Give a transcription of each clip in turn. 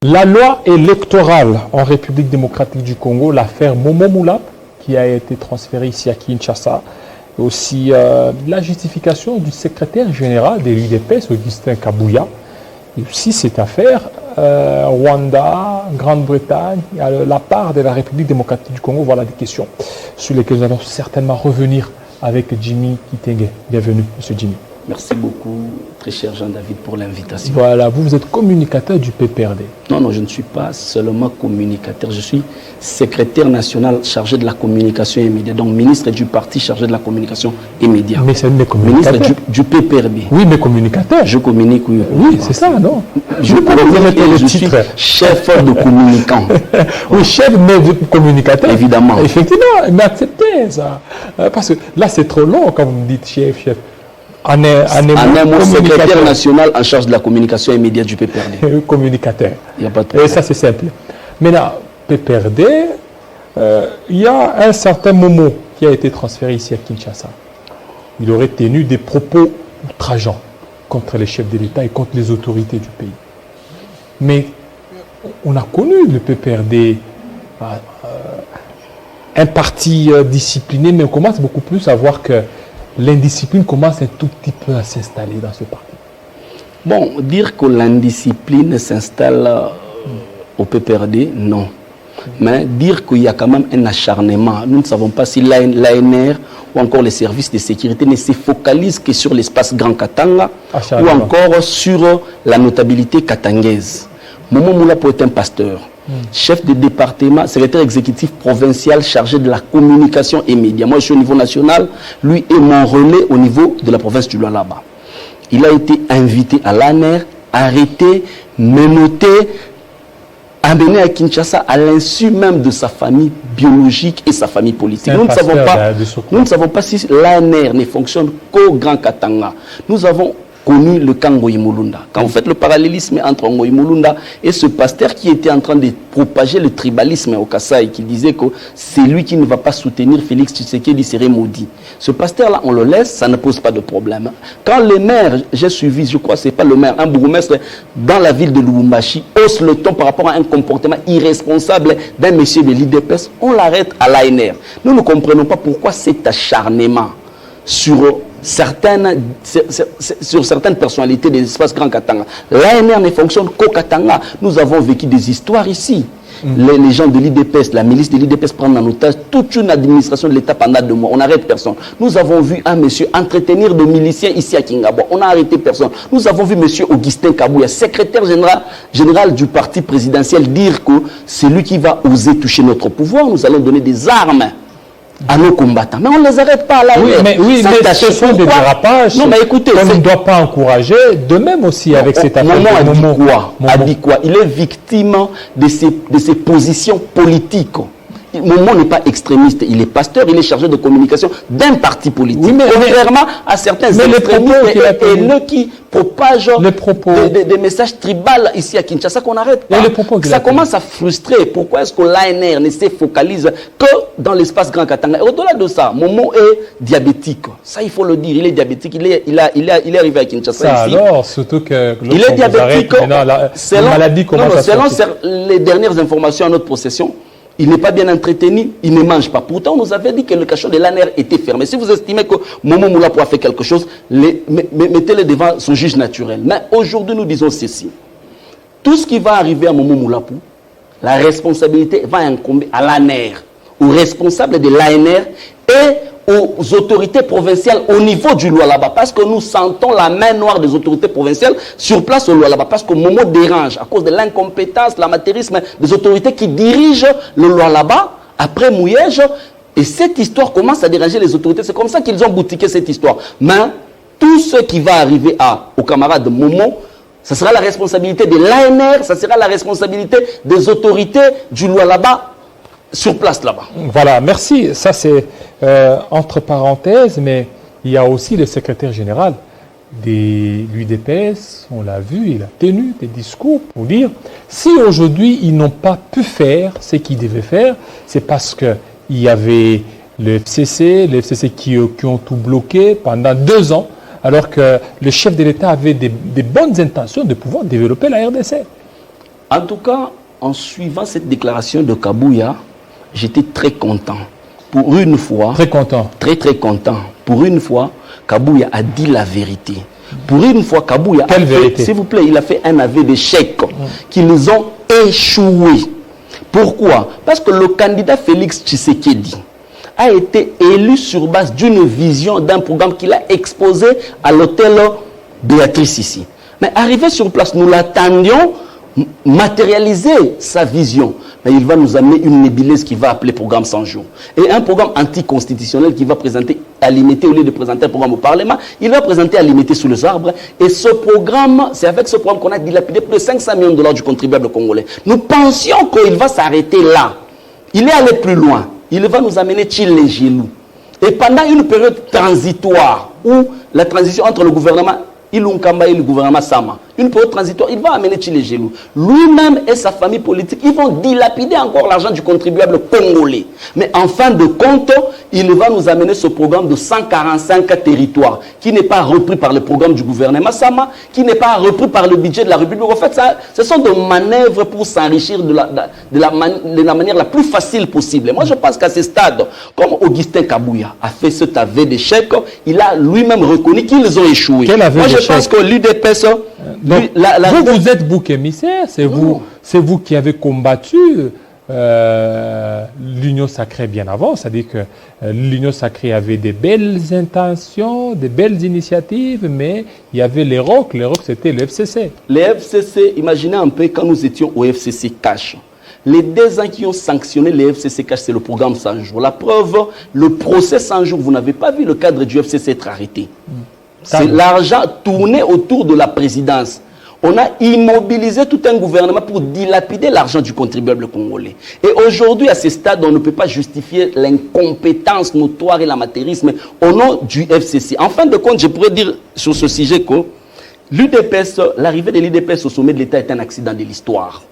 La loi électorale en République démocratique du Congo, l'affaire Momo Moulap, qui a été transférée ici à Kinshasa, et aussi la justification du secrétaire général de l'UDPS, Augustin Kabouya, et aussi cette affaire Rwanda, Grande-Bretagne, la part de la République démocratique du Congo. Voilà des questions sur lesquelles nous allons certainement revenir avec Jimmy Kitenge. Bienvenue, Monsieur Jimmy. Merci beaucoup, très cher Jean-David, pour l'invitation. Voilà, vous êtes communicateur du PPRD. Non, je ne suis pas seulement communicateur, je suis secrétaire national chargé de la communication et médias, donc ministre du parti chargé de la communication et médias. Mais c'est un communicateur. Ministre du PPRD. Oui, mais communicateur. Je communique, oui. Oui, c'est ça, non? Je suis chef de communicant. Oui, chef de communicateur. Évidemment. Effectivement, mais acceptez ça. Parce que là, c'est trop long quand vous me dites chef. En un mot, secrétaire national en charge de la communication et médias du PPRD. Communicateur. Il n'y a pas de problème. Et ça, c'est simple. Maintenant, PPRD, il y a un certain Momo qui a été transféré ici à Kinshasa. Il aurait tenu des propos outrageants contre les chefs de l'État et contre les autorités du pays. Mais on a connu le PPRD, un parti discipliné, mais on commence beaucoup plus à voir que l'indiscipline commence un tout petit peu à s'installer dans ce parti. Bon, dire que l'indiscipline s'installe au PPRD, non. Mais dire qu'il y a quand même un acharnement. Nous ne savons pas si l'ANR ou encore les services de sécurité ne se focalisent que sur l'espace Grand Katanga ou encore sur la notabilité katangaise. Momo Moulapo est un pasteur. Chef de département, secrétaire exécutif provincial chargé de la communication et médias. Moi, je suis au niveau national. Lui est mon relais au niveau de la province du Lualaba. Il a été invité à l'ANR, arrêté, menotté, amené à Kinshasa à l'insu même de sa famille biologique et sa famille politique. Nous ne savons pas si l'ANR ne fonctionne qu'au Grand Katanga. Nous avons connu le camp Ngoyi Mulunda. Quand vous faites le parallélisme entre Ngoyi Mulunda et ce pasteur qui était en train de propager le tribalisme au Kasaï, qui disait que c'est lui qui ne va pas soutenir Félix Tshisekedi, serait maudit. Ce pasteur-là, on le laisse, ça ne pose pas de problème. Quand les maires, j'ai suivi, je crois, c'est pas le maire, un bourgmestre dans la ville de Lubumbashi, hausse le ton par rapport à un comportement irresponsable d'un monsieur de l'IDPS, on l'arrête à l'ANR. Nous ne comprenons pas pourquoi cet acharnement sur certaines personnalités des espaces Grand Katanga. L'ANR ne fonctionne qu'au Katanga. Nous avons vécu des histoires ici. Les gens de l'IDPS, la milice de l'IDPS prennent en otage toute une administration de l'État pendant 2 mois. On n'arrête personne. Nous avons vu un monsieur entretenir des miliciens ici à Kingabo. On n'a arrêté personne. Nous avons vu monsieur Augustin Kabouya, secrétaire général du parti présidentiel, dire que c'est lui qui va oser toucher notre pouvoir. Nous allons donner des armes à nos combattants. Mais on ne les arrête pas là. Oui, mais ce sont des dérapages. Non, mais écoutez, on ne doit pas encourager. De même aussi avec cette affaire. A dit quoi? Il est victime de ses positions politiques. Momo n'est pas extrémiste, il est pasteur, il est chargé de communication d'un parti politique. Oui, contrairement à certains extrémistes qui propagent des messages tribaux ici à Kinshasa qu'on arrête pas. Ça commence à frustrer. Pourquoi est-ce que l'ANR ne se focalise que dans l'espace Grand Katanga? Au-delà de ça, Momo est diabétique. Ça, il faut le dire, il est diabétique. Il est arrivé à Kinshasa ici. Alors, surtout que il est diabétique. Selon les dernières informations à notre possession, il n'est pas bien entretenu, il ne mange pas. Pourtant, on nous avait dit que le cachot de l'ANR était fermé. Si vous estimez que Momo Moulapo a fait quelque chose, mettez-le devant son juge naturel. Mais aujourd'hui, nous disons ceci. Tout ce qui va arriver à Momo Moulapo, la responsabilité va incomber à l'ANR, aux responsables de l'ANR et aux autorités provinciales au niveau du Lualaba, parce que nous sentons la main noire des autorités provinciales sur place au Lualaba, parce que Momo dérange à cause de l'incompétence, l'amateurisme des autorités qui dirigent le Lualaba après Mouyège, et cette histoire commence à déranger les autorités. C'est comme ça qu'ils ont boutiqué cette histoire. Mais tout ce qui va arriver aux camarades de Momo, ça sera la responsabilité de l'ANR, ça sera la responsabilité des autorités du Lualaba sur place là-bas. Voilà, merci. Ça c'est entre parenthèses, mais il y a aussi le secrétaire général de l'UDPS, on l'a vu, il a tenu des discours pour dire si aujourd'hui ils n'ont pas pu faire ce qu'ils devaient faire, c'est parce qu'il y avait le FCC qui ont tout bloqué pendant 2 ans, alors que le chef de l'État avait des bonnes intentions de pouvoir développer la RDC. En tout cas, en suivant cette déclaration de Kabouya, j'étais très content. Pour une fois... Très content. Très, très content. Pour une fois, Kabouya a dit la vérité. Pour une fois, Kabouya Quelle vérité? s'il vous plaît, il a fait un aveu d'échec, qu'ils ont échoué. Pourquoi? Parce que le candidat Félix Tshisekedi a été élu sur base d'une vision, d'un programme qu'il a exposé à l'hôtel Béatrice ici. Mais arrivé sur place, nous l'attendions matérialiser sa vision. Mais il va nous amener une nébuleuse qui va appeler programme 100 jours. Et un programme anticonstitutionnel qui va présenter à limiter, au lieu de présenter un programme au Parlement, il va présenter à limiter sous les arbres. Et ce programme, c'est avec ce programme qu'on a dilapidé plus de 500 millions de dollars du contribuable congolais. Nous pensions qu'il va s'arrêter là. Il est allé plus loin. Il va nous amener Tchilé-Gilou. Et pendant une période transitoire, où la transition entre le gouvernement Ilunkamba et le gouvernement Sama, une période transitoire, il va amener Tchilé-Gilou. Lui-même et sa famille politique, ils vont dilapider encore l'argent du contribuable congolais. Mais en fin de compte, il va nous amener ce programme de 145 territoires, qui n'est pas repris par le programme du gouvernement Sama, qui n'est pas repris par le budget de la République. En fait, ça, ce sont des manœuvres pour s'enrichir de la manière la plus facile possible. Et moi, je pense qu'à ce stade, comme Augustin Kabouya a fait cet aveu d'échec, il a lui-même reconnu qu'ils ont échoué. Moi, je pense que l'UDPS... Donc, vous êtes bouc émissaire, c'est vous qui avez combattu l'Union Sacrée bien avant, c'est-à-dire que l'Union Sacrée avait des belles intentions, des belles initiatives, mais il y avait les ROC c'était le FCC. Les FCC, imaginez un peu quand nous étions au FCC Cash. Les 2 ans qui ont sanctionné les FCC Cash, c'est le programme 100 jours. La preuve, le procès 100 jours, vous n'avez pas vu le cadre du FCC être arrêté. C'est l'argent tourné autour de la présidence. On a immobilisé tout un gouvernement pour dilapider l'argent du contribuable congolais. Et aujourd'hui, à ce stade, on ne peut pas justifier l'incompétence notoire et l'amateurisme au nom du FCC. En fin de compte, je pourrais dire sur ce sujet que l'UDPS, l'arrivée de l'UDPS au sommet de l'État est un accident de l'histoire.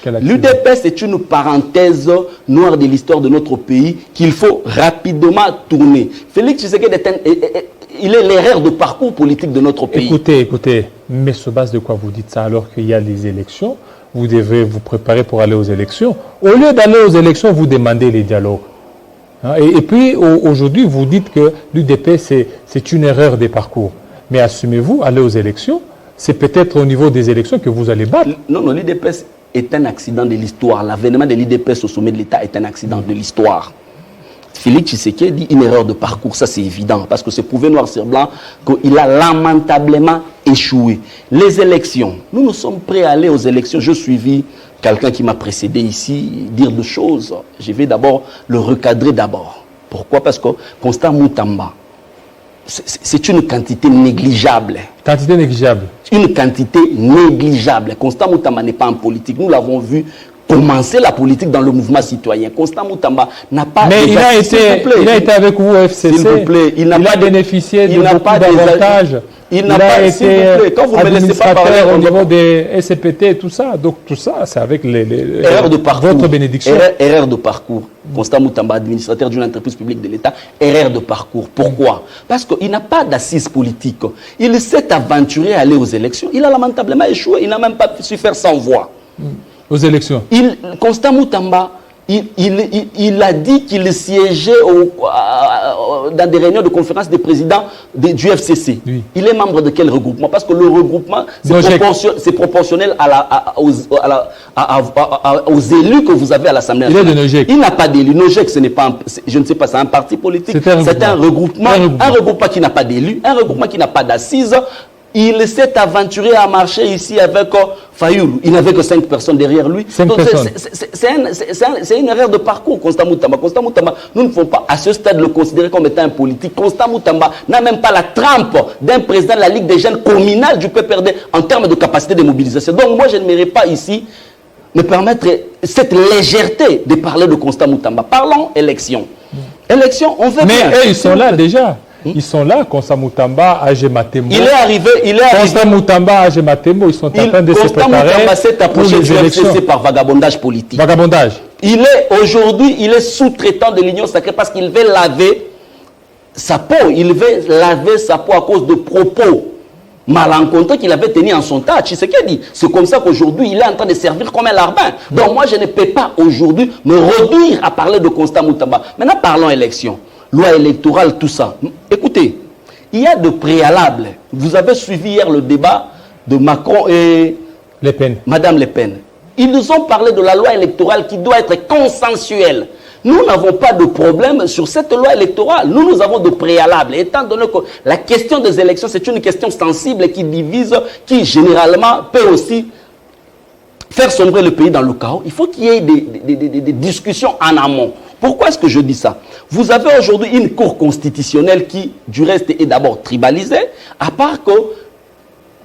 L'UDPS est une parenthèse noire de l'histoire de notre pays qu'il faut rapidement tourner. Félix Tshisekedi il est l'erreur de parcours politique de notre pays. Écoutez, mais sur base de quoi vous dites ça alors qu'il y a les élections? Vous devez vous préparer pour aller aux élections. Au lieu d'aller aux élections, vous demandez les dialogues. Et puis, aujourd'hui, vous dites que l'UDPS, c'est une erreur des parcours. Mais assumez-vous, aller aux élections, c'est peut-être au niveau des élections que vous allez battre. Non, l'UDPS est un accident de l'histoire. L'avènement de l'UDPS au sommet de l'État est un accident de l'histoire. Félix Tshisekedi dit une erreur de parcours, ça c'est évident, parce que c'est prouvé noir sur blanc qu'il a lamentablement échoué. Les élections, nous sommes prêts à aller aux élections. Je suivi quelqu'un qui m'a précédé ici, dire deux choses. Je vais d'abord le recadrer d'abord. Pourquoi? Parce que Constant Moutamba, c'est une quantité négligeable. Quantité négligeable. Une quantité négligeable. Constant Moutamba n'est pas en politique. Nous l'avons vu commencer la politique dans le mouvement citoyen. Constant Moutamba n'a pas... Mais il a été avec vous au FCC. S'il vous plaît. Il a bénéficié de beaucoup d'avantages. Il n'a pas été quand vous me laissez pas parler au niveau des SCPT et tout ça. Donc tout ça, c'est avec votre bénédiction. Erreur de parcours. Constant Moutamba, administrateur d'une entreprise publique de l'État, erreur de parcours. Pourquoi? Parce qu'il n'a pas d'assise politique. Il s'est aventuré à aller aux élections. Il a lamentablement échoué. Il n'a même pas su faire 100 voix. Aux élections. Constant Moutamba, il a dit qu'il siégeait dans des réunions de conférence des présidents du FCC. Oui. Il est membre de quel regroupement? Parce que le regroupement, c'est proportionnel aux élus que vous avez à l'Assemblée nationale. Il n'a pas d'élu. Nogec, ce n'est pas, je ne sais pas, c'est un parti politique. C'est un regroupement. Un regroupement qui n'a pas d'élu, un regroupement qui n'a pas d'assises. Il s'est aventuré à marcher ici avec Fayoulou. Il n'avait que 5 personnes derrière lui. C'est une erreur de parcours, Constant Moutamba. Constant Moutamba, nous ne pouvons pas à ce stade le considérer comme étant un politique. Constant Moutamba n'a même pas la trempe d'un président de la Ligue des jeunes communale du PPRD en termes de capacité de mobilisation. Donc moi, je n'aimerais pas ici me permettre cette légèreté de parler de Constant Moutamba. Parlons élection. Élection, on veut... Mais eux, ils sont là déjà. Ils sont là, Constant Moutamba, AG Matembo. Il est arrivé. Constant Moutamba, AG Matembo, ils sont en train de se préparer. Constant Moutamba s'est approché du FCC par vagabondage politique. Vagabondage. Aujourd'hui, il est sous-traitant de l'Union Sacrée parce qu'il veut laver sa peau. Il veut laver sa peau à cause de propos malencontreux qu'il avait tenu en son temps. Tshisekedi, c'est comme ça qu'aujourd'hui, il est en train de servir comme un larbin. Donc moi, je ne peux pas aujourd'hui me réduire à parler de Constant Moutamba. Maintenant, parlons élection. Loi électorale, tout ça. Écoutez, il y a de préalables. Vous avez suivi hier le débat de Macron et Le Pen. Madame Le Pen. Ils nous ont parlé de la loi électorale qui doit être consensuelle. Nous n'avons pas de problème sur cette loi électorale. Nous avons de préalables. Étant donné que la question des élections, c'est une question sensible qui divise, qui généralement peut aussi faire sombrer le pays dans le chaos. Il faut qu'il y ait des discussions en amont. Pourquoi est-ce que je dis ça? Vous avez aujourd'hui une cour constitutionnelle qui, du reste, est d'abord tribalisée, à part que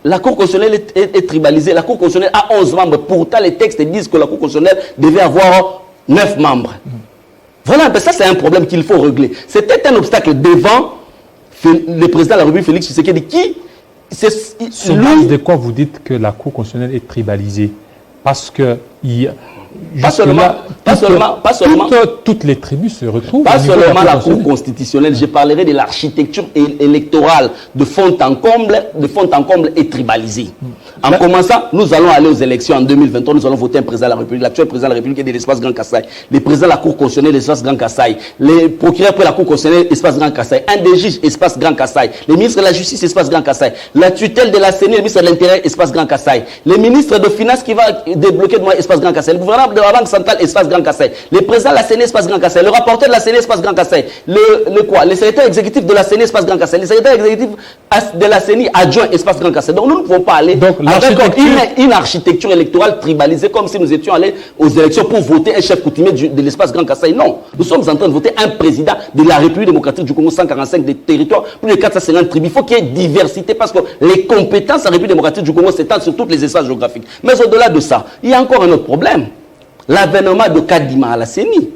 la Cour constitutionnelle est tribalisée. La Cour constitutionnelle a 11 membres. Pourtant, les textes disent que la Cour constitutionnelle devait avoir 9 membres. Voilà, ça c'est un problème qu'il faut régler. C'était un obstacle devant le président de la République, Félix Tshisekedi, qui... Sur base de quoi vous dites que la Cour constitutionnelle est tribalisée? Parce que... Pas seulement. Toutes les tribus se retrouvent. Pas seulement la Cour constitutionnelle. Je parlerai de l'architecture électorale de fond en comble et tribalisée. En commençant, nous allons aller aux élections en 2023. Nous allons voter un président de la République. L'actuel président de la République est de l'espace Grand Kassai. Le président de la Cour constitutionnelle de l'espace Grand Kassai. Les procureurs pour la Cour constitutionnelle espace Grand Kassai. Un des juges espace Grand Kassai. Le ministre de la Justice espace Grand Kassai. La tutelle de la CENI, le ministre de l'Intérieur espace Grand Kassai. Le ministre de Finances qui va débloquer de moi espace Grand Kassai. Le gouvernement de la Banque centrale espace Grand Kassai. Le président de la CENI espace Grand Kassai. Le rapporteur de la CENI espace Grand Kassai. Le secrétaire exécutif de la CENI espace Grand Kassai. Le secrétaire exécutif de la CENI adjoint espace Grand Kassai. Donc nous ne pouvons pas aller avec une architecture électorale tribalisée comme si nous étions allés aux élections pour voter un chef coutumier de l'espace Grand Kassai. Non, nous sommes en train de voter un président de la République démocratique du Congo, 145 des territoires, plus de 450 tribus. Il faut qu'il y ait diversité parce que les compétences de la République démocratique du Congo s'étendent sur tous les espaces géographiques. Mais au-delà de ça, il y a encore un autre problème. L'avènement de Kadima à la CENI.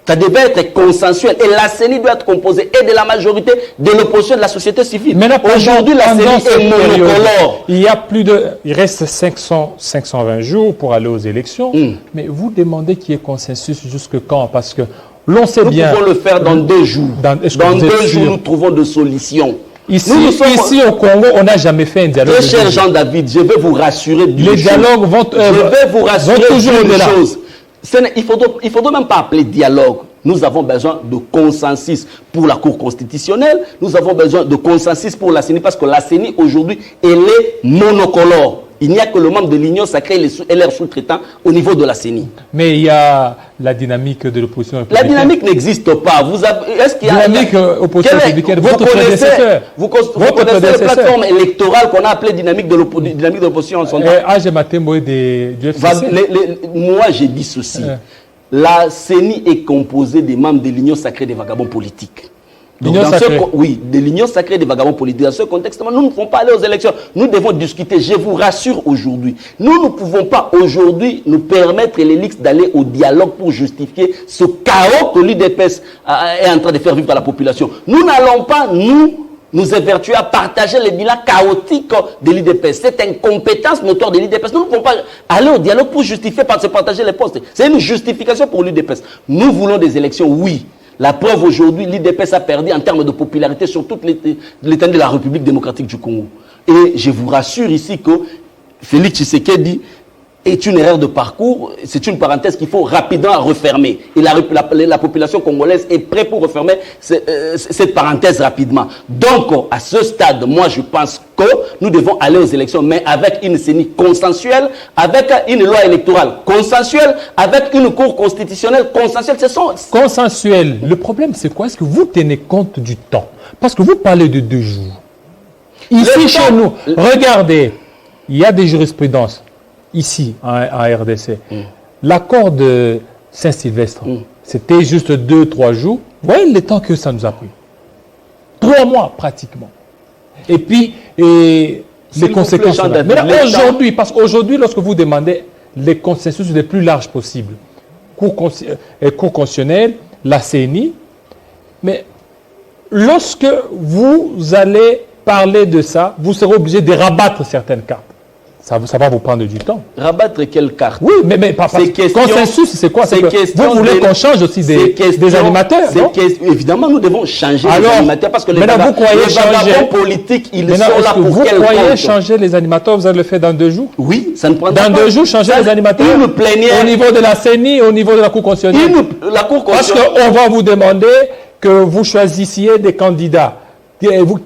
Ça devait être consensuel. Et la CENI doit être composée et de la majorité de l'opposition de la société civile. Aujourd'hui, la CENI est monocolore. Il reste 520 jours pour aller aux élections. Mais vous demandez qu'il y ait consensus jusque quand? Parce que l'on sait bien... Nous pouvons le faire dans 2 jours. Dans 2 jours, nous trouvons des solutions. Ici au Congo, on n'a jamais fait un dialogue. Très cher Jean-David, je vais vous rassurer d'une chose. Les dialogues vont toujours d'une chose. Il ne faudrait même pas appeler dialogue. Nous avons besoin de consensus pour la Cour constitutionnelle. Nous avons besoin de consensus pour la CENI parce que la CENI, aujourd'hui, elle est monocolore. Il n'y a que le membre de l'Union sacrée et leurs sous-traitants au niveau de la CENI. Mais il y a la dynamique de l'opposition républicaine. La dynamique n'existe pas. Est-ce qu'il y a dynamique opposition républicaine? Votre prédécesseur. Vous connaissez la plateforme électorale qu'on a appelée dynamique de l'opposition en son temps? Age Matembo du FCC. Moi, j'ai dit ceci. La CENI est composée des membres de l'Union sacrée des vagabonds politiques. Oui, de l'Union sacrée des vagabonds politiques. Dans ce contexte, nous ne pouvons pas aller aux élections. Nous devons discuter. Je vous rassure aujourd'hui. Nous ne pouvons pas aujourd'hui nous permettre l'élix d'aller au dialogue pour justifier ce chaos que l'UDPS est en train de faire vivre à la population. Nous n'allons pas nous évertuer à partager les bilans chaotiques de l'UDPS. C'est une compétence notoire de l'UDPS. Nous ne pouvons pas aller au dialogue pour justifier, par se partager les postes. C'est une justification pour l'UDPS. Nous voulons des élections, oui. La preuve aujourd'hui, l'UDPS a perdu en termes de popularité sur toute l'étendue de la République démocratique du Congo. Et je vous rassure ici que Félix Tshisekedi est une erreur de parcours. C'est une parenthèse qu'il faut rapidement refermer. Et la population congolaise est prête pour refermer cette parenthèse rapidement. Donc, à ce stade, moi, je pense que nous devons aller aux élections, mais avec une CENI consensuelle, avec une loi électorale consensuelle, avec une cour constitutionnelle consensuelle. Consensuelle. Le problème, c'est quoi? Est-ce que vous tenez compte du temps? Parce que vous parlez de 2 jours. Ici, chez nous, regardez, il y a des jurisprudences. Ici, en RDC, l'accord de Saint-Sylvestre, c'était juste 2-3 jours. Vous voyez le temps que ça nous a pris. 3 mois, pratiquement. Et puis, les conséquences. Mais aujourd'hui, parce qu'aujourd'hui, lorsque vous demandez les consensus les plus larges possibles, Cour constitutionnelle, la CENI, mais lorsque vous allez parler de ça, vous serez obligé de rabattre certaines cartes. Ça va vous prendre du temps. Rabattre quelle carte? Oui, mais consensus, c'est quoi? Vous voulez qu'on change aussi des animateurs, non? Évidemment, nous devons changer les animateurs parce que les vagabonds politiques, ils sont là pour quel compte? Vous croyez changer les animateurs, vous allez le faire dans 2 jours? Oui, ça ne prendra pas. Dans 2 jours, changer les animateurs au niveau de la CENI, au niveau de la Cour constitutionnelle. Parce qu'on va vous demander que vous choisissiez des candidats.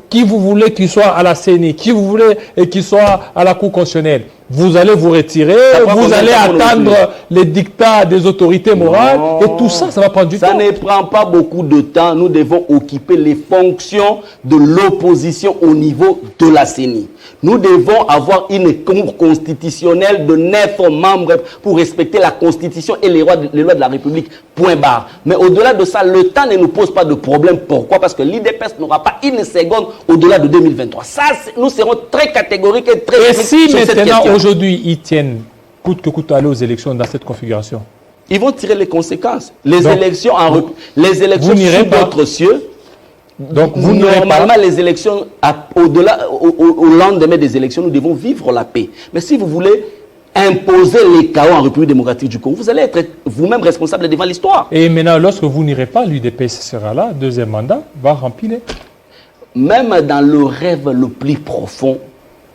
Qui vous voulez qu'il soit à la CENI, qui vous voulez qu'il soit à la Cour constitutionnelle. Vous allez vous retirer, vous allez attendre les dictats des autorités morales, et tout ça, ça va prendre du temps. Ça ne prend pas beaucoup de temps. Nous devons occuper les fonctions de l'opposition au niveau de la CENI. Nous devons avoir une Cour constitutionnelle de 9 membres pour respecter la Constitution et les lois de la République. Point barre. Mais au-delà de ça, le temps ne nous pose pas de problème. Pourquoi? Parce que l'IDPS n'aura pas une seconde au-delà de 2023. Ça, nous serons très catégoriques et très stricts sur cette question. Aujourd'hui, ils tiennent coûte que coûte à aller aux élections dans cette configuration. Ils vont tirer les conséquences. Les élections sous d'autres cieux. Donc, normalement, les élections, au lendemain des élections, nous devons vivre la paix. Mais si vous voulez imposer les chaos en République démocratique du Congo, vous allez être vous-même responsable devant l'histoire. Et maintenant, lorsque vous n'irez pas, l'UDPS sera là, deuxième mandat, va remplir. Même dans le rêve le plus profond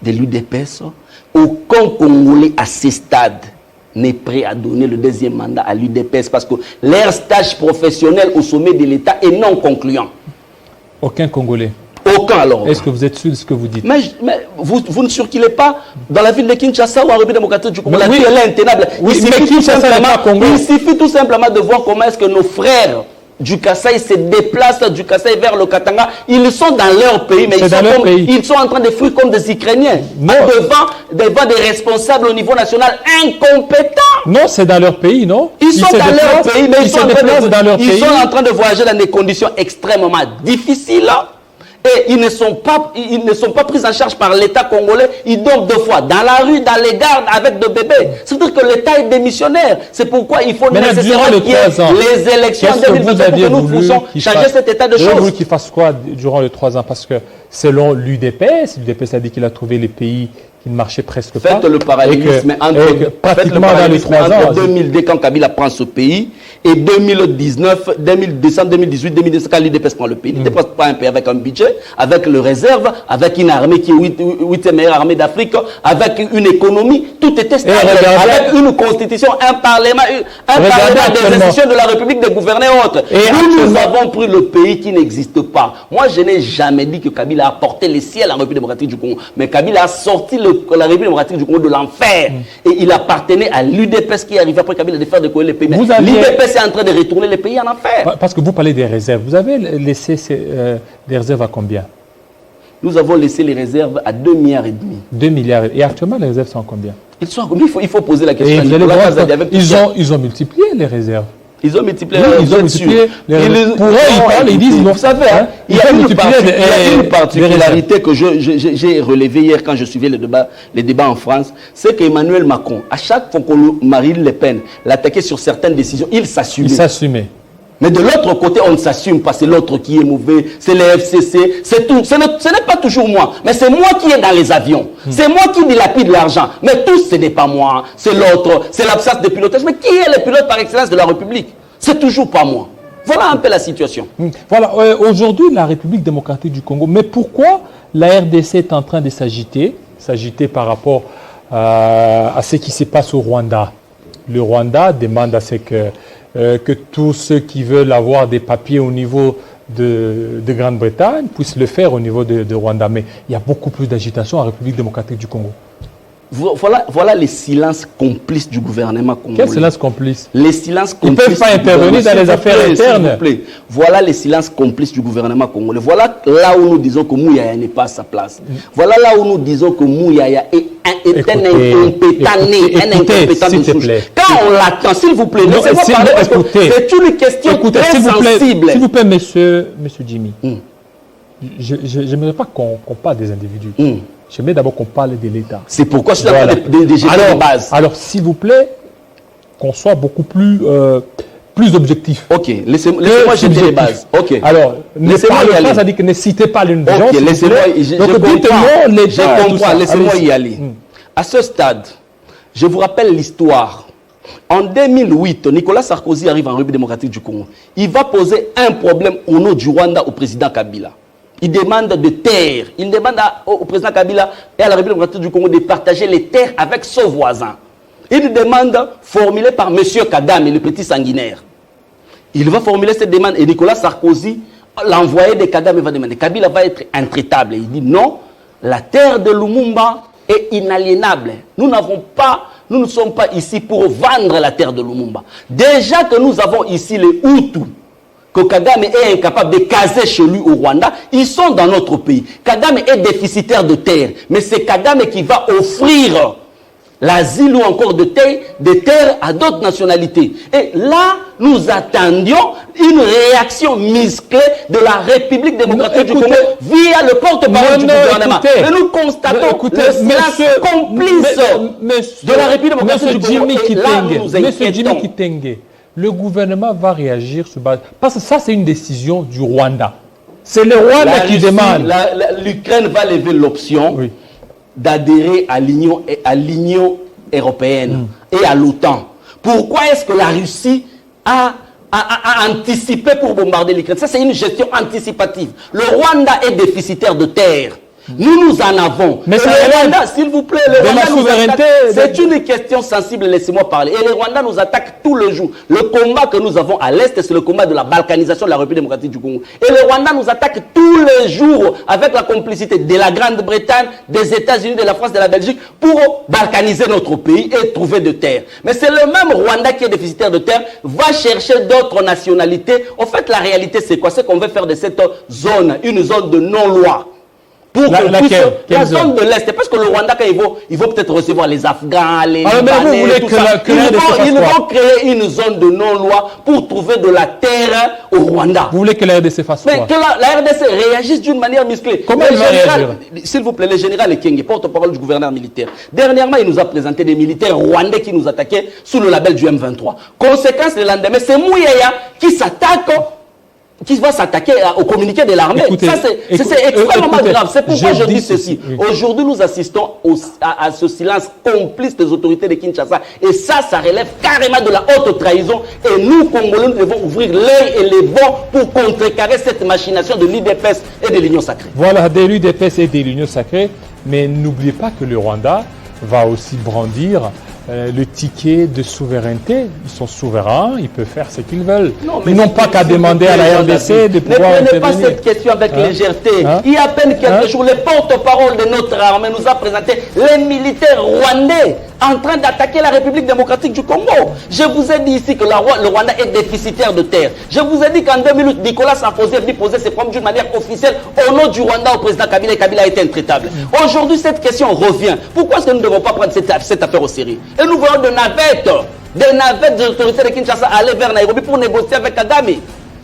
de l'UDPS, aucun Congolais à ce stade n'est prêt à donner le deuxième mandat à l'UDPS parce que leur stage professionnel au sommet de l'État est non concluant. Aucun Congolais. Aucun alors. Est-ce que vous êtes sûr de ce que vous dites? Mais vous ne circulez pas dans la ville de Kinshasa ou en République démocratique du Congo. La ville est intenable. Oui, il suffit tout simplement de voir comment est-ce que nos frères du Kasaï se déplacent du Kasaï vers le Katanga. Ils sont dans leur pays, mais ils sont en train de fuir comme des Ukrainiens. Devant des responsables au niveau national incompétents. Non, c'est dans leur pays, non? Ils sont dans leur pays, mais ils sont en train de voyager dans des conditions extrêmement difficiles. Et ils ne sont pas pris en charge par l'État congolais. Ils dorment 2 fois dans la rue, dans les gares, avec des bébés. C'est-à-dire que l'État est démissionnaire. C'est pourquoi il faut nécessairement qu'il y ait les élections en 2023 pour que nous puissions changer cet état de choses. Vous voulez qu'il fasse quoi durant les 3 ans? Parce que selon l'UDPS a dit qu'il a trouvé les pays qui ne marchaient presque pas. Faites le parallélisme entre 2002 quand Kabila prend ce pays et 2019, 2018, 2019 quand l'UDPS prend le pays. L'UDPS prend un pays avec un budget, avec le réserve, avec une armée qui est 8e meilleure armée d'Afrique, avec une économie, tout était stable, avec une constitution, un parlement des institutions de la République, des gouverneurs et autres. Et nous avons pris le pays qui n'existe pas. Moi, je n'ai jamais dit que Kabila a porté les ciels en République démocratique du Congo, mais Kabila a sorti la République démocratique du Congo de l'enfer. Et il appartenait à l'UDPS qui est arrivé après Kabila de faire décoller les pays. L'UDPS est en train de retourner les pays en enfer. Parce que vous parlez des réserves. Vous avez laissé des réserves à combien? Nous avons laissé les réserves à 2,5 milliards. 2 milliards. Et actuellement, les réserves sont à combien? Ils sont à combien? Il faut poser la question. Ils ont multiplié les réserves. Ils ont multiplié les réserves. Pour eux, ils parlent, ils disent, vous savez, il y a une particularité que j'ai relevée hier quand je suivais les débats en France, c'est qu'Emmanuel Macron, à chaque fois que Marine Le Pen l'attaquait sur certaines décisions, il s'assumait. Mais de l'autre côté, on ne s'assume pas. C'est l'autre qui est mauvais, c'est les FCC, c'est tout. Ce n'est pas toujours moi, mais c'est moi qui est dans les avions. C'est moi qui dilapide l'argent. Mais tout, ce n'est pas moi. C'est l'autre, c'est l'absence de pilotage. Mais qui est le pilote par excellence de la République? C'est toujours pas moi. Voilà un peu la situation. Voilà, aujourd'hui, la République démocratique du Congo. Mais pourquoi la RDC est en train de s'agiter par rapport à ce qui se passe au Rwanda? Le Rwanda demande à ce que tous ceux qui veulent avoir des papiers au niveau de Grande-Bretagne puissent le faire au niveau de Rwanda. Mais il y a beaucoup plus d'agitation en République démocratique du Congo. Voilà les silences complices du gouvernement congolais. Quel silence complice? Les silences complices. Ils ne peuvent pas intervenir dans les affaires internes. Voilà les silences complices du gouvernement congolais. Voilà là où nous disons que Mouyaya n'est pas à sa place. Voilà là où nous disons que Mouyaya est un incompétent de souche. Quand on l'attend, s'il vous plaît, laissez-moi parler parce que c'est une question très sensible. S'il vous plaît, monsieur Jimmy, je n'aimerais pas qu'on parle des individus. J'aimerais d'abord qu'on parle de l'État. C'est pourquoi je suis en train de gérer les bases. Alors, s'il vous plaît, qu'on soit beaucoup plus objectif. Ok, laissez-moi jeter les bases. Ok. Alors, laissez-moi y aller. Ça dit que ne citez pas les gens. Ok, laissez-moi. Je comprends. Laissez-moi y aller. à ce stade, je vous rappelle l'histoire. En 2008, Nicolas Sarkozy arrive en République démocratique du Congo. Il va poser un problème au nom du Rwanda au président Kabila. Il demande de terre. Il demande au président Kabila et à la République démocratique du Congo de partager les terres avec son voisin. Une demande formulée par M. Kagame, le petit sanguinaire. Il va formuler cette demande et Nicolas Sarkozy, l'envoyé de Kagame, va demander. Kabila va être intraitable. Il dit non, la terre de Lumumba est inaliénable. Nous ne sommes pas ici pour vendre la terre de Lumumba. Déjà que nous avons ici les Hutus, que Kagame est incapable de caser chez lui au Rwanda, ils sont dans notre pays. Kagame est déficitaire de terre, mais c'est Kagame qui va offrir l'asile ou encore des terres à d'autres nationalités. Et là, nous attendions une réaction musclée de la République démocratique du Congo via le porte-parole du gouvernement. Et nous constatons le silence complice de la République démocratique du Congo. Et là, nous nous inquiétons. Jimmy Kitenge, le gouvernement va réagir sur base... Parce que ça, c'est une décision du Rwanda. C'est le Rwanda qui demande. L'Ukraine va lever l'option d'adhérer à l'Union européenne et à l'OTAN. Pourquoi est-ce que la Russie a anticipé pour bombarder l'Ukraine? Ça, c'est une gestion anticipative. Le Rwanda est déficitaire de terre. Nous en avons. Mais le Rwanda, s'il vous plaît, le Rwanda nous attaque. C'est une question sensible, laissez-moi parler. Et le Rwanda nous attaque tous les jours. Le combat que nous avons à l'Est, c'est le combat de la balkanisation de la République démocratique du Congo. Et le Rwanda nous attaque tous les jours avec la complicité de la Grande-Bretagne, des États-Unis, de la France, de la Belgique, pour balkaniser notre pays et trouver de terre. Mais c'est le même Rwanda qui est déficitaire de terre, va chercher d'autres nationalités. En fait, la réalité, c'est quoi? C'est qu'on veut faire de cette zone une zone de non-loi. Pour la zone de l'Est, parce que le Rwanda, quand il va peut-être recevoir les Afghans, les Libanais, tout ça. Ils vont créer une zone de non-loi pour trouver de la terre au Rwanda. Vous voulez que la RDC fasse quoi? Mais que la RDC réagisse d'une manière musclée. Comment elle va réagir? S'il vous plaît, le général Ekenge, porte-parole du gouverneur militaire. Dernièrement, il nous a présenté des militaires rwandais qui nous attaquaient sous le label du M23. Conséquence, le lendemain, c'est Mouyaya qui va s'attaquer au communiqué de l'armée. Ça, c'est extrêmement grave. C'est pourquoi je dis ceci. Aujourd'hui, nous assistons à ce silence complice des autorités de Kinshasa. Et ça relève carrément de la haute trahison. Et nous, Congolais, nous devons ouvrir l'œil et les bons pour contrecarrer cette machination de l'UDPS et de l'Union sacrée. Voilà, de l'UDPS et de l'Union sacrée. Mais n'oubliez pas que le Rwanda va aussi brandir le ticket de souveraineté. Ils sont souverains, ils peuvent faire ce qu'ils veulent. Ils n'ont pas qu'à demander à la RDC de pouvoir intervenir. Ne prenez pas cette question avec légèreté. Il y a à peine quelques jours, le porte-parole de notre armée nous a présenté les militaires rwandais en train d'attaquer la République démocratique du Congo. Je vous ai dit ici que le Rwanda est déficitaire de terre. Je vous ai dit qu'en 2008, Nicolas Sarkozy est venu poser ses problèmes d'une manière officielle au nom du Rwanda au président Kabila et Kabila a été intraitable. Aujourd'hui, cette question revient. Pourquoi est-ce que nous ne devons pas prendre cette affaire au sérieux? Et nous voyons des navettes des autorités de Kinshasa aller vers Nairobi pour négocier avec Kagame.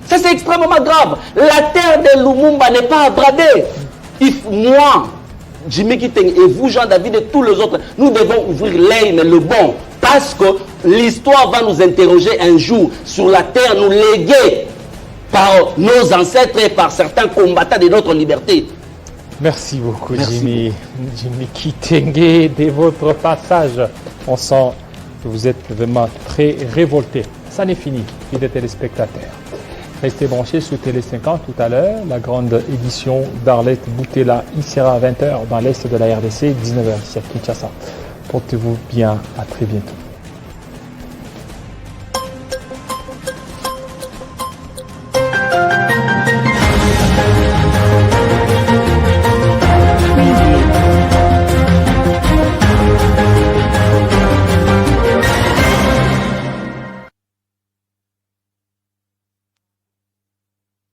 Ça, c'est extrêmement grave. La terre de Lumumba n'est pas à brader. Moi, Jimmy Kitenge et vous, Jean-David et tous les autres, nous devons ouvrir l'œil, mais le bon. Parce que l'histoire va nous interroger un jour sur la terre nous léguée par nos ancêtres et par certains combattants de notre liberté. Merci beaucoup, Jimmy Kitenge, de votre passage. On sent que vous êtes vraiment très révolté. Ça n'est fini, fidèles téléspectateurs. Restez branchés sur Télé 50 tout à l'heure. La grande édition d'Arlette Boutella, il sera à 20h dans l'est de la RDC, 19h ici à Kinshasa. Portez-vous bien, à très bientôt.